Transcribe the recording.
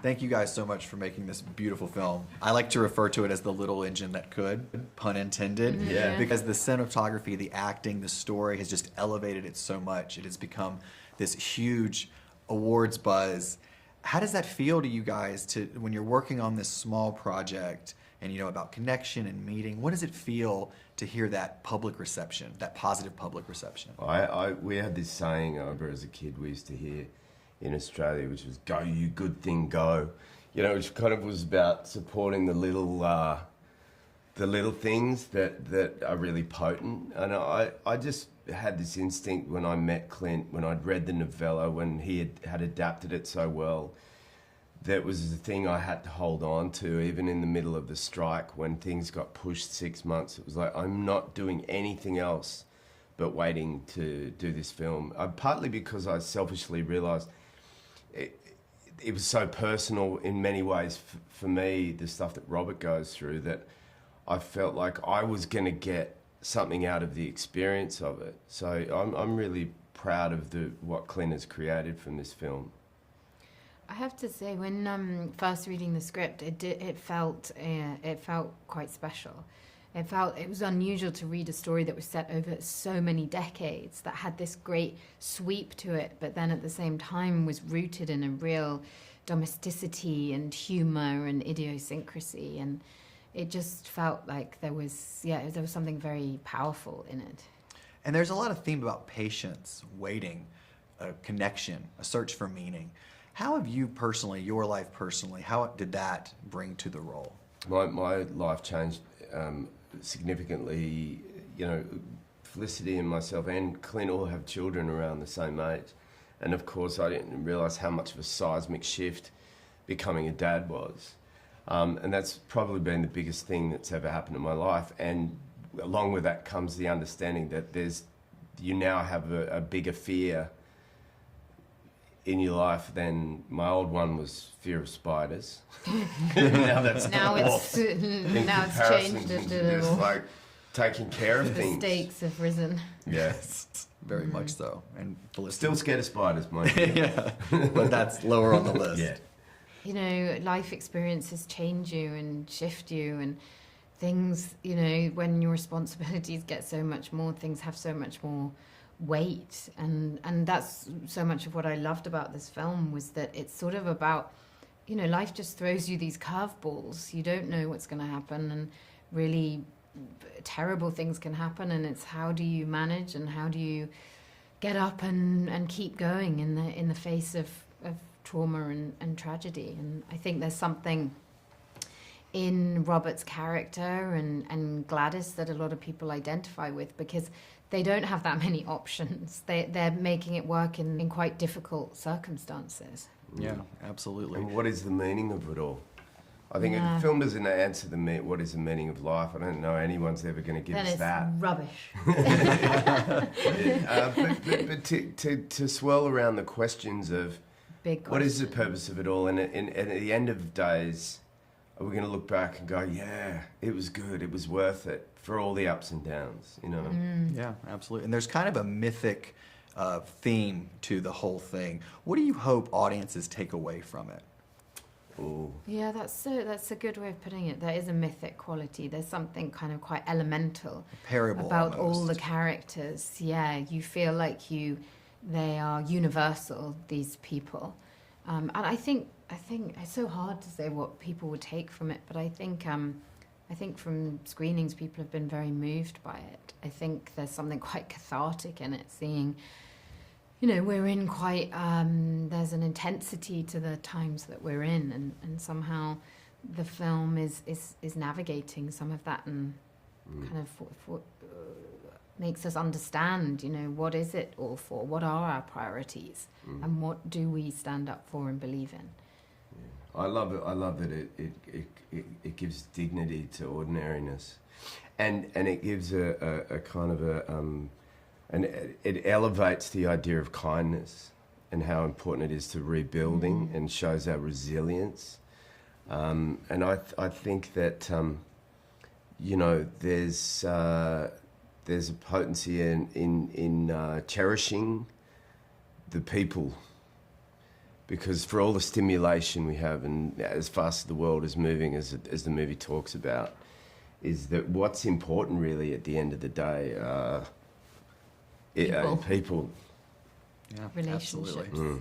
Thank you guys so much for making this beautiful film. I like to refer to it as the little engine that could, pun intended. Yeah. Because the cinematography, the acting, the story has just elevated it so much. It has become this huge awards buzz. How does that feel to you guys when you're working on this small project and about connection and meeting? What does it feel to hear that public reception, that positive public reception? We had this saying over as a kid we used to hear in Australia, which was "Go, you good thing, go." Which kind of was about supporting the little things that are really potent. And I just had this instinct when I met Clint, when I'd read the novella, when he had adapted it so well. That was the thing I had to hold on to, even in the middle of the strike, when things got pushed 6 months. It was like, I'm not doing anything else but waiting to do this film. Partly because I selfishly realised it was so personal in many ways for me, the stuff that Robert goes through, that I felt like I was going to get something out of the experience of it. So I'm really proud of what Clint has created from this film. I have to say, when first reading the script, it felt quite special. It was unusual to read a story that was set over so many decades, that had this great sweep to it, but then at the same time was rooted in a real domesticity and humor and idiosyncrasy, and it just felt like there was something very powerful in it. And there's a lot of theme about patience, waiting, a connection, a search for meaning. How have you personally, your life personally, how did that bring to the role? My life changed significantly. Felicity and myself and Clint all have children around the same age. And of course, I didn't realise how much of a seismic shift becoming a dad was. And that's probably been the biggest thing that's ever happened in my life. And along with that comes the understanding that you now have a bigger fear in your life than my old one was fear of spiders. now it's changed a little. Just like taking care of The things. stakes have risen. Yes. Very much so. And Felicity. Still scared of spiders, mind you. Yeah, but that's lower on the list. Yeah. Life experiences change you and shift you, and things, when your responsibilities get so much more, things have so much more weight, and that's so much of what I loved about this film, was that it's sort of about, life just throws you these curveballs. You don't know what's going to happen, and really terrible things can happen, and it's how do you manage and how do you get up and keep going in the face of trauma and tragedy. And I think there's something in Robert's character and Gladys that a lot of people identify with, because they don't have that many options. They're making it work in quite difficult circumstances. Yeah, absolutely. And what is the meaning of it all? I think a film doesn't answer what is the meaning of life. I don't know anyone's ever going to give us that. Rubbish. But to swirl around the questions of what is the purpose of it all, and at the end of days, are we going to look back and go, yeah, it was good, it was worth it for all the ups and downs, Yeah, absolutely. And there's kind of a mythic theme to the whole thing. What do you hope audiences take away from it? Ooh. Yeah, that's a good way of putting it. There is a mythic quality. There's something kind of quite elemental Parable about almost. all the characters. Yeah, you feel like they are universal, these people. And I think it's so hard to say what people would take from it, but I think from screenings people have been very moved by it. I think there's something quite cathartic in it, seeing, we're in quite, there's an intensity to the times that we're in, and somehow the film is navigating some of that, and kind of makes us understand, what is it all for? What are our priorities? And what do we stand up for and believe in? I love it. I love that it gives dignity to ordinariness, and it gives a kind of and it elevates the idea of kindness and how important it is to rebuilding, and shows our resilience. And I think that there's a potency in cherishing the people because for all the stimulation we have, and as fast as the world is moving, as the movie talks about, is that what's important really at the end of the day are People. people. Yeah, Relationships. absolutely.